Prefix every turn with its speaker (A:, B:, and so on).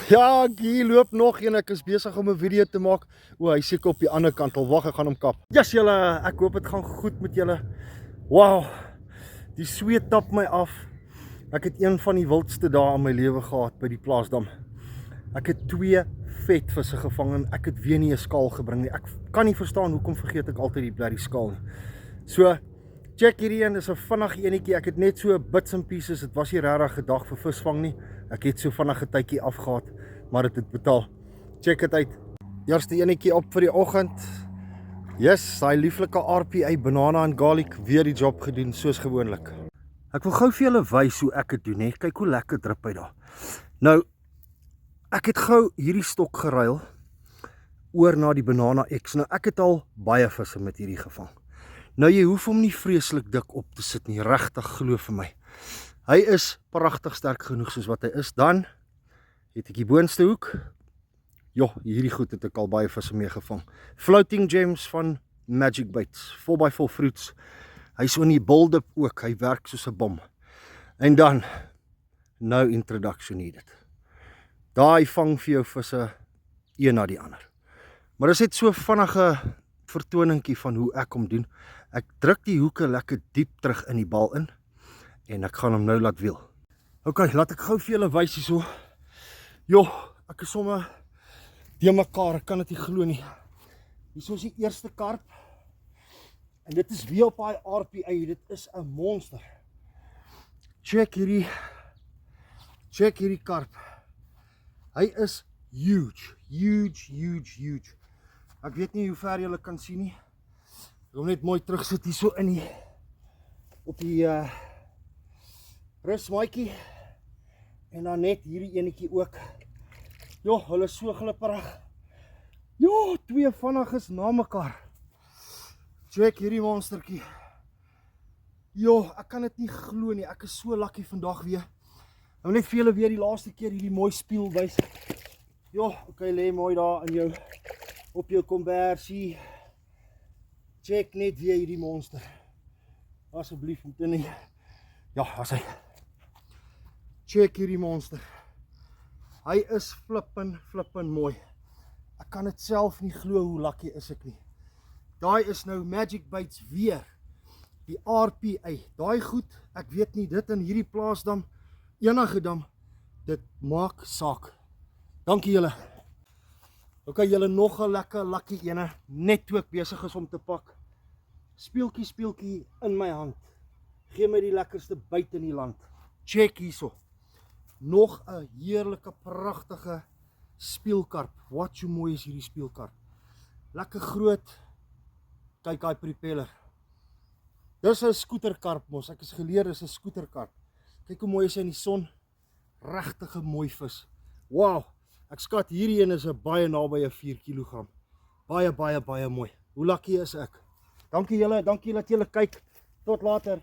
A: Ja, hier loop nog een, ek is besig om 'n video te maak. O, hy seker op die ander kant al. Wag, ek gaan hom kap. Yes julle, ek hoop dit gaan goed met julle. Wow, die sweet tap my af. Ek het een van die wildste dae in my lewe gehad by die plaasdam. Ek het 2 vetvisse gevang en ek het weer nie 'n skaal gebring nie. Ek kan nie verstaan hoekom vergeet ek altyd die bloody skaal nie. So, check hierdie een, dis 'n vinnige enetjie. Ek het net so bits and pieces. Dit was nie regtig 'n dag vir visvang nie. Ek het so vinnig 'n tydjie afgehad, maar dit het betaal. Check dit uit. Eerste enetjie op vir die oggend. Yes, daai lieflike RPA banana en garlic weer die job gedoen soos gewoonlik. Ek wil gou vir julle wys hoe ek dit doen, hè. Kyk hoe lekker drup hy daar. Nou, ek het gou hierdie stok geruil oor na die Banana X. Nou, ek het al baie visse met hierdie gevang. Nou, jy hoef hom nie vreeslik dik op te sit nie, regtig, glo vir my. Hy is pragtig sterk genoeg soos wat hy is. Dan het ek die boonste hoek. Jo, hierdie goed het ek al baie visse mee gevang. Floating Gems van Magic Baits, 4x4 fruits. Hy is so in die build-up ook, hy werk soos 'n bom. En dan, no introduction needed. Daai vang vir jou visse, een na die ander. Maar dis net so vinnige vertoningkie van hoe ek hom doen. Ek druk die hoeke lekker diep terug in die bal in en ek gaan hom nou laat wiel. Ok, laat ek gou vir julle wys hierso. Jo, ek is sommer die mekaar, ek kan dit nie glo nie. Hierso is die eerste karp. En dit is weer op daai RPA, dit is 'n monster. Check hierdie karp. Hy is huge. Ek weet nie hoe ver julle kan sien nie. Ek wil net mooi terug sit hier so in die op die rusmaatjie. En dan net hierdie enetjie ook. Jo, hulle is so glipperig. Jo, 2 vinniges na mekaar. Check hierdie monstertjie. Jo, ek kan dit nie glo nie. Ek is so lucky vandag weer. Ek wil net vir julle weer die laaste keer hierdie mooi spieël wys. Jo, okay, lê mooi daar in jou op jou kombersie. Check net weer hierdie monster. Asseblief moet nie. Ja, as hy. Check hierdie monster. Hy is flippin mooi. Ek kan dit self nie glo hoe lucky is ek nie. Daai is nou Magic Baits weer. Die RPA. Daai goed, ek weet nie, dit in hierdie plaasdam, enige dam, dit maak saak. Dankie julle. Ok, julle nog 'n lekker lucky ene, net toe ek besig is om te pak. Speeltjie in my hand. Gee my die lekkerste byt in die land. Check hierso. Nog 'n heerlike, pragtige speelkarp. Wat so mooi is hierdie speelkarp. Lekker groot. Kyk daai propeller. Dis 'n skooterkarp mos. Ek is geleer dis 'n skooterkarp. Kyk hoe mooi is hy in die son. Regtig 'n mooi vis. Wow. Ek skat hierdie een is 'n baie naby 'n 4 kg. Baie mooi. Hoe lucky is ek? Dankie julle, dankie dat julle kyk. Tot later.